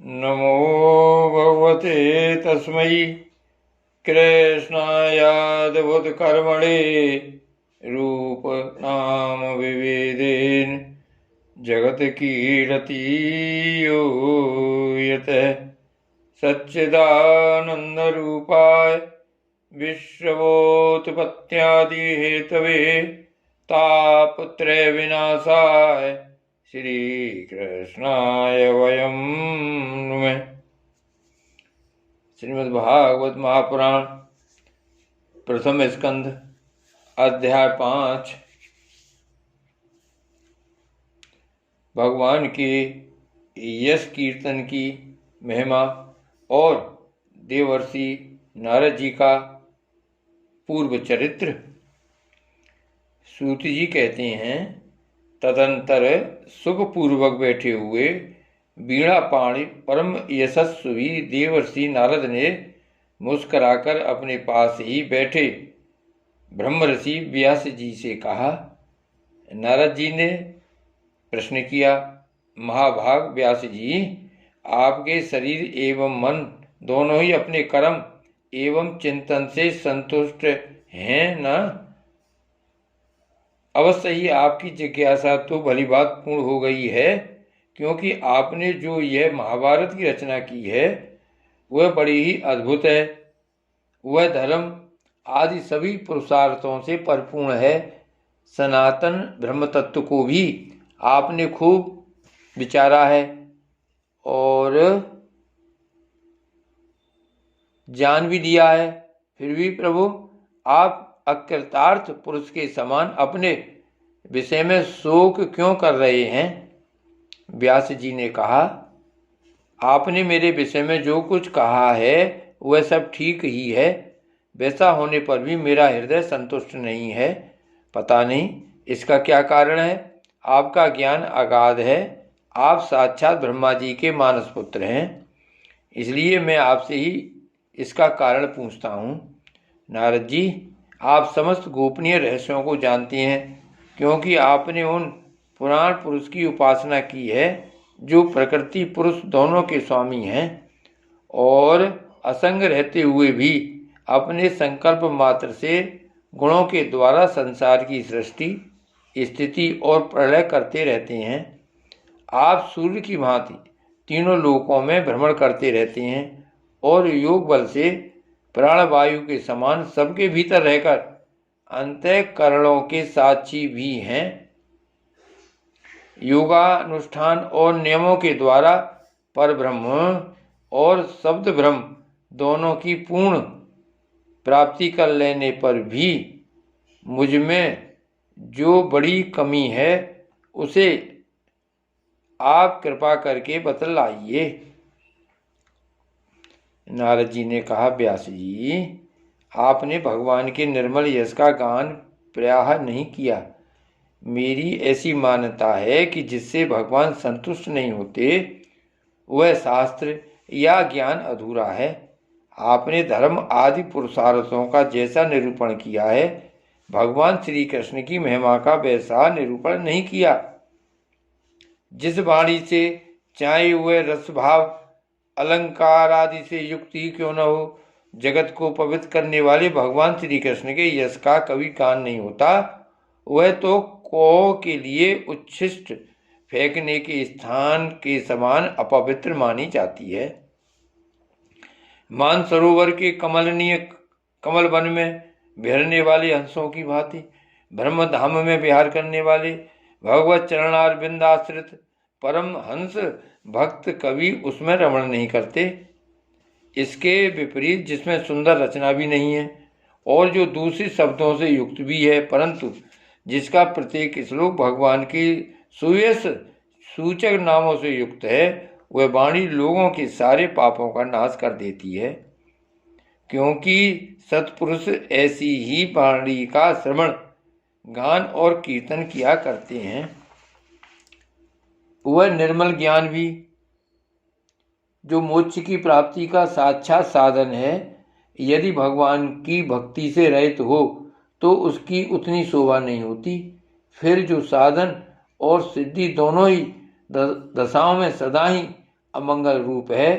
नमो भगवते तस्मै कृष्णायाद्भुतकर्मणे रूप नाम विवेदेन जगत्कीर्ति यो यतः सच्चिदानन्दरूपाय विश्वोत्पत्त्यादिहेतवे तापत्रय विनाशाय श्री कृष्णाय वयं नुमः। श्रीमद्भागवत महापुराण प्रथम स्कंध अध्याय 5। भगवान के यश कीर्तन की महिमा और देवर्षि नारद जी का पूर्व चरित्र। सूत जी कहते हैं, तदंतर सुखपूर्वक बैठे हुए वीणा पाणी परम यशस्वी देवर्षि नारद ने मुस्कुराकर अपने पास ही बैठे ब्रह्मर्षि व्यास जी से कहा। नारद जी ने प्रश्न किया, महाभाग व्यास जी, आपके शरीर एवं मन दोनों ही अपने कर्म एवं चिंतन से संतुष्ट हैं ना? अवश्य ही आपकी जिज्ञासा तो भली बात पूर्ण हो गई है, क्योंकि आपने जो यह महाभारत की रचना की है वह बड़ी ही अद्भुत है। वह धर्म आदि सभी पुरुषार्थों से परिपूर्ण है। सनातन ब्रह्म तत्व को भी आपने खूब विचारा है और जान भी दिया है। फिर भी प्रभु, आप अकृतार्थ पुरुष के समान अपने विषय में शोक क्यों कर रहे हैं? व्यास जी ने कहा, आपने मेरे विषय में जो कुछ कहा है वह सब ठीक ही है। वैसा होने पर भी मेरा हृदय संतुष्ट नहीं है। पता नहीं इसका क्या कारण है। आपका ज्ञान अगाध है। आप साक्षात ब्रह्मा जी के मानस पुत्र हैं, इसलिए मैं आपसे ही इसका कारण पूछता हूँ। नारद जी, आप समस्त गोपनीय रहस्यों को जानते हैं, क्योंकि आपने उन पुराण पुरुष की उपासना की है जो प्रकृति पुरुष दोनों के स्वामी हैं और असंग रहते हुए भी अपने संकल्प मात्र से गुणों के द्वारा संसार की सृष्टि, स्थिति और प्रलय करते रहते हैं। आप सूर्य की भांति तीनों लोकों में भ्रमण करते रहते हैं और योग बल से प्राणवायु के समान सबके भीतर रहकर अंतःकरणों के साक्षी भी हैं। योगानुष्ठान और नियमों के द्वारा परब्रह्म और शब्द ब्रह्म दोनों की पूर्ण प्राप्ति कर लेने पर भी मुझ में जो बड़ी कमी है उसे आप कृपा करके बतलाइए। नारद जी ने कहा, व्यास जी, आपने भगवान के निर्मल यश का गान प्रायः नहीं किया। मेरी ऐसी मान्यता है कि जिससे भगवान संतुष्ट नहीं होते वह शास्त्र या ज्ञान अधूरा है। आपने धर्म आदि पुरुषार्थों का जैसा निरूपण किया है, भगवान श्री कृष्ण की महिमा का वैसा निरूपण नहीं किया। जिस वाणी से चाहे वह रसभाव अलंकार आदि से युक्त ही क्यों न हो, जगत को पवित्र करने वाले भगवान श्री कृष्ण के यश का कभी गान नहीं होता। वह तो कौ के लिए उच्छिष्ट फेंकने के स्थान के समान अपवित्र मानी जाती है। मानसरोवर के कमलनीय कमल वन में विहरने वाले हंसों की भांति ब्रह्म धाम में विहार करने वाले भगवत चरणारविंद आश्रित परम हंस भक्त कभी उसमें रमण नहीं करते। इसके विपरीत जिसमें सुंदर रचना भी नहीं है और जो दूसरे शब्दों से युक्त भी है, परंतु जिसका प्रत्येक श्लोक भगवान की सुयश सूचक नामों से युक्त है, वह वाणी लोगों के सारे पापों का नाश कर देती है। क्योंकि सत्पुरुष ऐसी ही वाणी का श्रवण, गान और कीर्तन किया करते हैं। वह निर्मल ज्ञान भी जो मोक्ष की प्राप्ति का साक्षात साधन है, यदि भगवान की भक्ति से रहित हो तो उसकी उतनी शोभा नहीं होती। फिर जो साधन और सिद्धि दोनों ही दशाओं में सदा ही अमंगल रूप है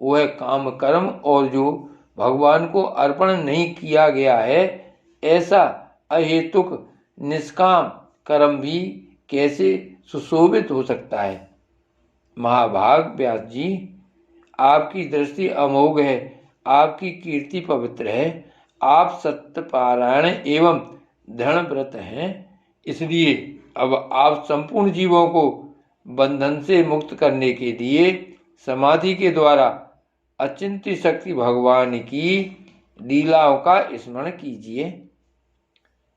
वह काम कर्म, और जो भगवान को अर्पण नहीं किया गया है ऐसा अहेतुक निष्काम कर्म भी कैसे सुशोभित हो सकता है। महाभाग व्यास जी, आपकी दृष्टि अमोघ है, आपकी कीर्ति पवित्र है, आप सत्यपारायण एवं दृढ़व्रत हैं। इसलिए अब आप संपूर्ण जीवों को बंधन से मुक्त करने के लिए समाधि के द्वारा अचिंत्य शक्ति भगवान की लीलाओं का स्मरण कीजिए।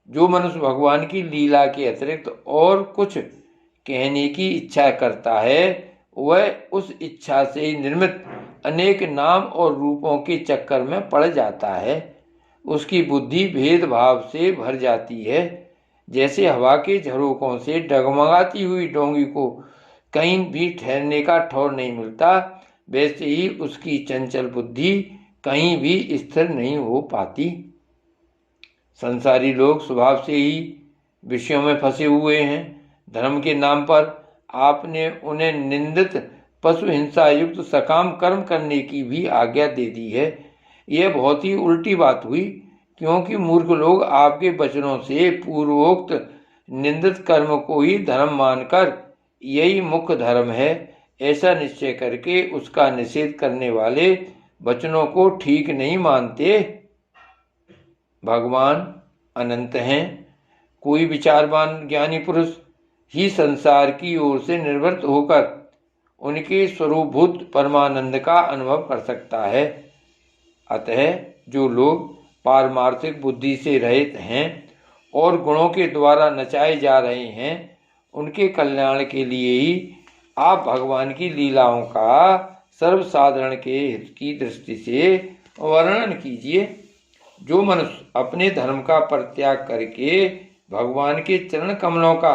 जो मनुष्य भगवान की लीला के अतिरिक्त और कुछ कहने की इच्छा करता है वह उस इच्छा से निर्मित अनेक नाम और रूपों के चक्कर में पड़ जाता है। उसकी बुद्धि भेदभाव से भर जाती है। जैसे हवा के झरोकों से डगमगाती हुई डोंगी को कहीं भी ठहरने का ठौर नहीं मिलता, वैसे ही उसकी चंचल बुद्धि कहीं भी स्थिर नहीं हो पाती। संसारी लोग स्वभाव से ही विषयों में फंसे हुए हैं। धर्म के नाम पर आपने उन्हें निंदित पशु हिंसा युक्त सकाम कर्म करने की भी आज्ञा दे दी है। यह बहुत ही उल्टी बात हुई, क्योंकि मूर्ख लोग आपके वचनों से पूर्वोक्त निंदित कर्म को ही धर्म मानकर यही मुख्य धर्म है ऐसा निश्चय करके उसका निषेध करने वाले वचनों को ठीक नहीं मानते। भगवान अनंत हैं। कोई विचारवान ज्ञानी पुरुष ही संसार की ओर से निर्वृत्त होकर उनके स्वरूपभूत परमानंद का अनुभव कर सकता है। अतः जो लोग पारमार्थिक बुद्धि से रहित हैं और गुणों के द्वारा नचाए जा रहे हैं उनके कल्याण के लिए ही आप भगवान की लीलाओं का सर्वसाधारण के हित की दृष्टि से वर्णन कीजिए। जो मनुष्य अपने धर्म का परित्याग करके भगवान के चरण कमलों का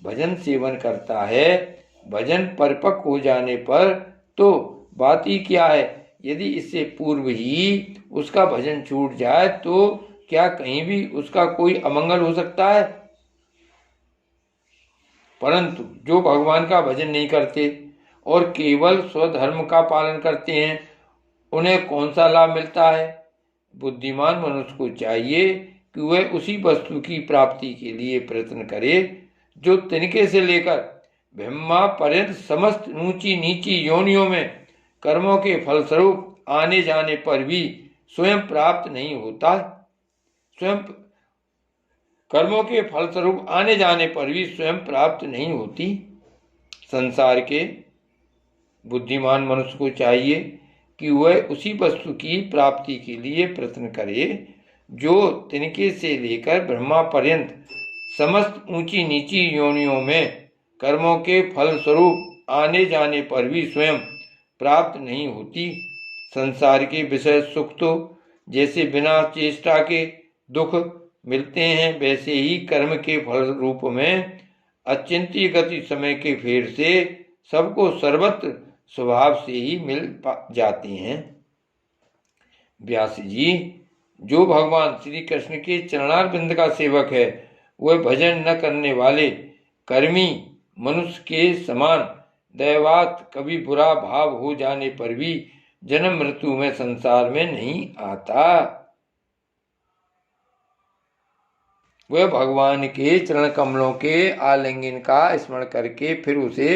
भजन सेवन करता है, भजन परिपक्व हो जाने पर तो बात ही क्या है। यदि इससे पूर्व ही उसका भजन छूट जाए तो क्या कहीं भी उसका कोई अमंगल हो सकता है। परंतु जो भगवान का भजन नहीं करते और केवल स्वधर्म का पालन करते हैं उन्हें कौन सा लाभ मिलता है। बुद्धिमान मनुष्य को चाहिए कि वह उसी वस्तु की प्राप्ति के लिए प्रयत्न करे जो तिनके से लेकर ब्रह्मा पर्यंत समस्त ऊंची नीची योनियों में कर्मों के फलस्वरूप आने जाने पर भी स्वयं प्राप्त नहीं होता। स्वयं कर्मों के फलस्वरूप आने जाने पर भी स्वयं प्राप्त नहीं होती। संसार के बुद्धिमान मनुष्य को चाहिए कि वह उसी वस्तु की प्राप्ति के लिए प्रयत्न करे जो तिनके से लेकर ब्रह्मा पर्यंत समस्त ऊंची नीची योनियों में कर्मों के फल स्वरूप आने जाने पर भी स्वयं प्राप्त नहीं होती। संसार के विषय सुख तो जैसे बिना चेष्टा के दुख मिलते हैं वैसे ही कर्म के फल रूप में अचिंत्य गति समय के फेर से सबको सर्वत्र स्वभाव से ही मिल जाती हैं। व्यास जी, जो भगवान श्री कृष्ण के चरणारविंद का सेवक है वह भजन न करने वाले कर्मी मनुष्य के समान दैवात कभी बुरा भाव हो जाने पर भी जन्म मृत्यु में संसार में नहीं आता। वह भगवान के चरण कमलों के आलिंगन का स्मरण करके फिर उसे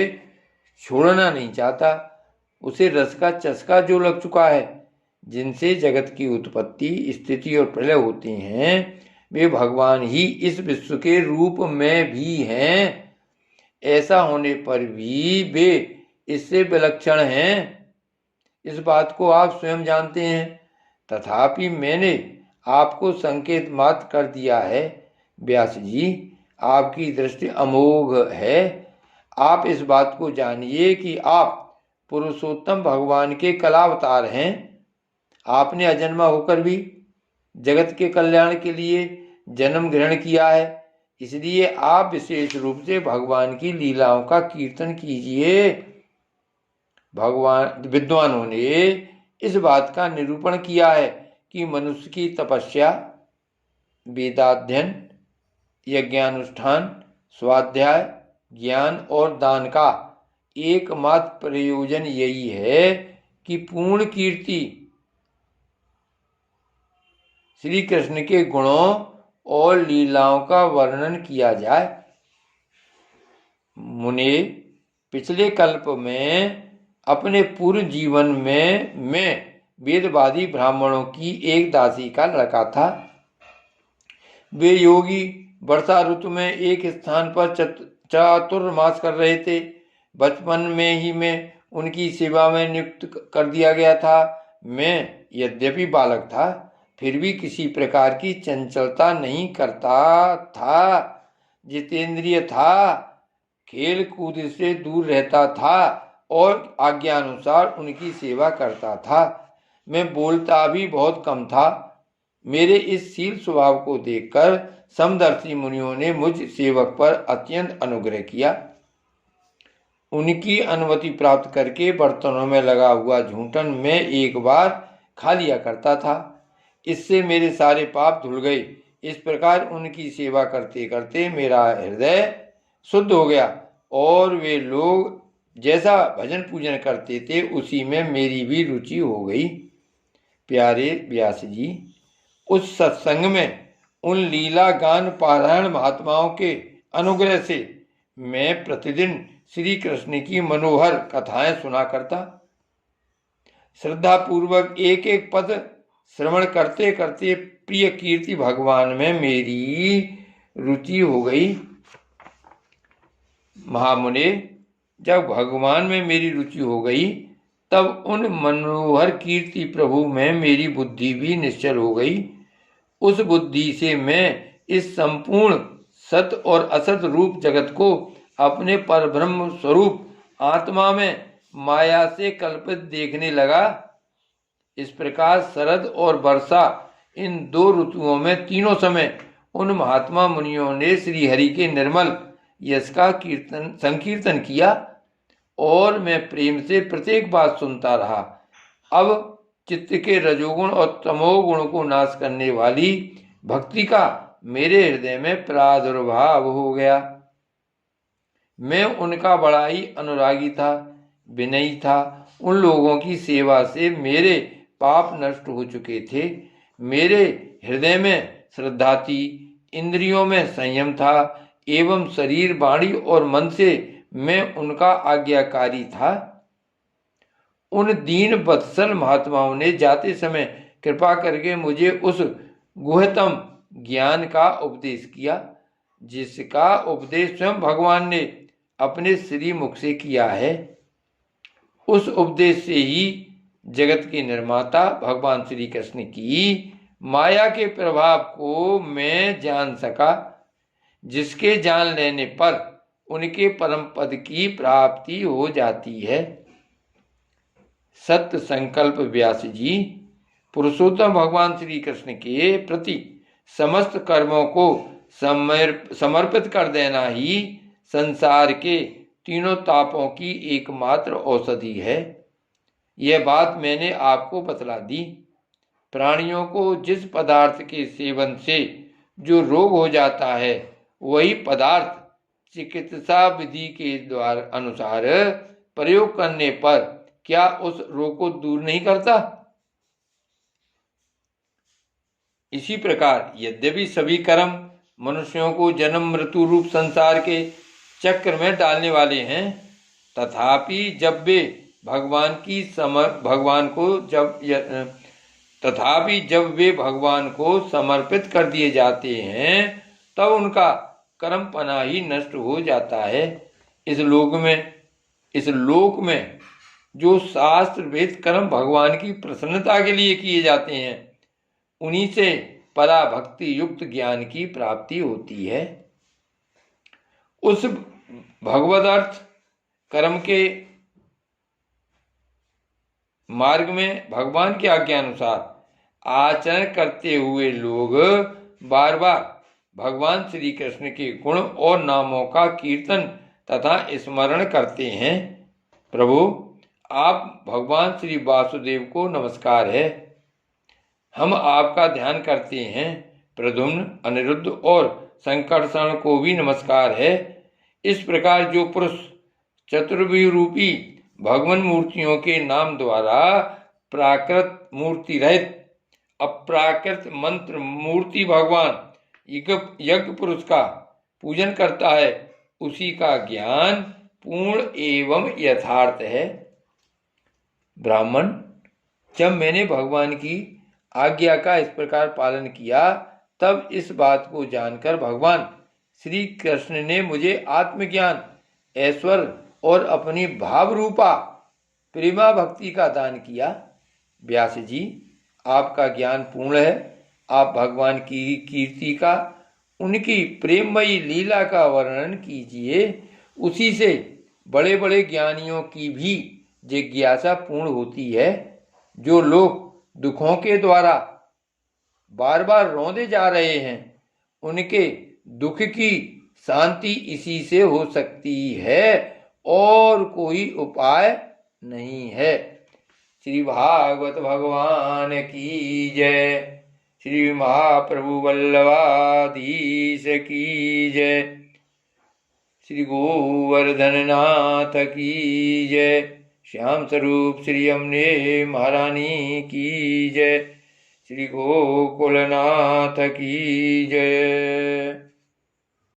छोड़ना नहीं चाहता। उसे रस का चस्का जो लग चुका है, जिनसे जगत की उत्पत्ति स्थिति और प्रलय होती हैं, वे भगवान ही इस विश्व के रूप में भी हैं। ऐसा होने पर भी वे इससे विलक्षण हैं, इस बात को आप स्वयं जानते हैं। तथापि मैंने आपको संकेत मात्र कर दिया है। व्यास जी, आपकी दृष्टि अमोघ है। आप इस बात को जानिए कि आप पुरुषोत्तम भगवान के कलावतार हैं। आपने अजन्मा होकर भी जगत के कल्याण के लिए जन्म ग्रहण किया है, इसलिए आप विशेष रूप से भगवान की लीलाओं का कीर्तन कीजिए। भगवान विद्वानों ने इस बात का निरूपण किया है कि मनुष्य की तपस्या, वेदाध्ययन, यज्ञानुष्ठान, स्वाध्याय, ज्ञान और दान का एकमात्र प्रयोजन यही है कि पूर्ण कीर्ति श्री कृष्ण के गुणों और लीलाओं का वर्णन किया जाए। मुने, पिछले कल्प में अपने पूर्व जीवन में मैं वेदवादी ब्राह्मणों की एक दासी का लड़का था। वे योगी वर्षा ऋतु में एक स्थान पर चातुर्मास कर रहे थे। बचपन में ही मैं उनकी सेवा में नियुक्त कर दिया गया था। मैं यद्यपि बालक था, फिर भी किसी प्रकार की चंचलता नहीं करता था, जितेंद्रिय था, खेल कूद से दूर रहता था और आज्ञानुसार उनकी सेवा करता था। मैं बोलता भी बहुत कम था। मेरे इस शील स्वभाव को देखकर समदर्शी मुनियों ने मुझ सेवक पर अत्यंत अनुग्रह किया। उनकी अनुमति प्राप्त करके बर्तनों में लगा हुआ झूठन मैं एक बार खा लिया करता था। इससे मेरे सारे पाप धुल गए। इस प्रकार उनकी सेवा करते करते मेरा हृदय शुद्ध हो गया और वे लोग जैसा भजन पूजन करते थे उसी में मेरी भी रुचि हो गई। प्यारे व्यास जी, उस सत्संग में उन लीला गान पारायण महात्माओं के अनुग्रह से मैं प्रतिदिन श्री कृष्ण की मनोहर कथाएं सुना करता। श्रद्धा पूर्वक एक एक पद श्रवण करते करते प्रिय कीर्ति भगवान में मेरी रुचि हो गई। महामुने, जब भगवान में मेरी रुचि हो गई तब उन मनोहर कीर्ति प्रभु में मेरी बुद्धि भी निश्चल हो गई। उस बुद्धि से मैं इस संपूर्ण सत और असत रूप जगत को अपने परब्रह्म स्वरूप आत्मा में माया से कल्पित देखने लगा। इस प्रकार शरद और वर्षा, इन दो ऋतुओं में तीनों समय उन महात्मा मुनियों ने श्री हरि के निर्मल यश का संकीर्तन किया और मैं प्रेम से प्रत्येक बात सुनता रहा। अब चित्त के रजोगुण और तमोगुण को नाश करने वाली भक्ति का मेरे हृदय में प्रादुर्भाव हो गया। मैं उनका बड़ा ही अनुरागी था, विनयी था। उन लोगों की सेवा से मेरे पाप नष्ट हो चुके थे। मेरे हृदय में श्रद्धा थी, इंद्रियों में संयम था एवं शरीर, वाणी और मन से मैं उनका आज्ञाकारी था। उन दीन वत्सल महात्माओं ने जाते समय कृपा करके मुझे उस गुह्यतम ज्ञान का उपदेश किया, जिसका उपदेश स्वयं भगवान ने अपने श्री मुख से किया है। उस उपदेश से ही जगत के निर्माता भगवान श्री कृष्ण की माया के प्रभाव को मैं जान सका, जिसके जान लेने पर उनके परम पद की प्राप्ति हो जाती है। सत्य संकल्प व्यास जी, पुरुषोत्तम भगवान श्री कृष्ण के प्रति समस्त कर्मों को समर्पित कर देना ही संसार के तीनों तापों की एकमात्र औषधि है। यह बात मैंने आपको बतला दी। प्राणियों को जिस पदार्थ के सेवन से जो रोग हो जाता है, वही पदार्थ चिकित्सा विधि के द्वारा अनुसार प्रयोग करने पर क्या उस रोग को दूर नहीं करता? इसी प्रकार यद्यपि सभी कर्म मनुष्यों को जन्म मृत्यु रूप संसार के चक्र में डालने वाले हैं, तथापि जब वे भगवान को समर्पित कर दिए जाते हैं, तब उनका कर्म पना ही नष्ट हो जाता है। इस लोक में जो शास्त्र वेद कर्म भगवान की प्रसन्नता के लिए किए जाते हैं, उन्हीं से पराभक्ति युक्त ज्ञान की प्राप्ति होती है। उस भगवदर्थ कर्म के मार्ग में भगवान की आज्ञा अनुसार आचरण करते हुए लोग बार बार भगवान श्री कृष्ण के गुण और नामों का कीर्तन तथा स्मरण करते हैं। प्रभु, आप भगवान श्री वासुदेव को नमस्कार है। हम आपका ध्यान करते हैं। प्रद्युम्न, अनिरुद्ध और संकर्षण को भी नमस्कार है। इस प्रकार जो पुरुष चतुर्व्यूह रूपी भगवान मूर्तियों के नाम द्वारा प्राकृत मूर्ति रहित अप्राकृत मंत्र मूर्ति भगवान यज्ञ पुरुष का पूजन करता है, उसी का ज्ञान पूर्ण एवं यथार्थ है। ब्राह्मण, जब मैंने भगवान की आज्ञा का इस प्रकार पालन किया, तब इस बात को जानकर भगवान श्री कृष्ण ने मुझे आत्मज्ञान, ऐश्वर्य और अपनी भाव रूपा प्रेमा भक्ति का दान किया। व्यास जी, आपका ज्ञान पूर्ण है। आप भगवान की कीर्ति का, उनकी प्रेममयी लीला का वर्णन कीजिए। उसी से बड़े बड़े ज्ञानियों की भी जिज्ञासा पूर्ण होती है। जो लोग दुखों के द्वारा बार बार रौंदे जा रहे हैं, उनके दुख की शांति इसी से हो सकती है, और कोई उपाय नहीं है। श्री भागवत भगवान की जय। श्री महाप्रभु वल्लभाधीश की जय। श्री गोवर्धन नाथ की जय। श्याम स्वरूप श्री अम्बे महारानी की जय। श्री गोकुलनाथ की जय।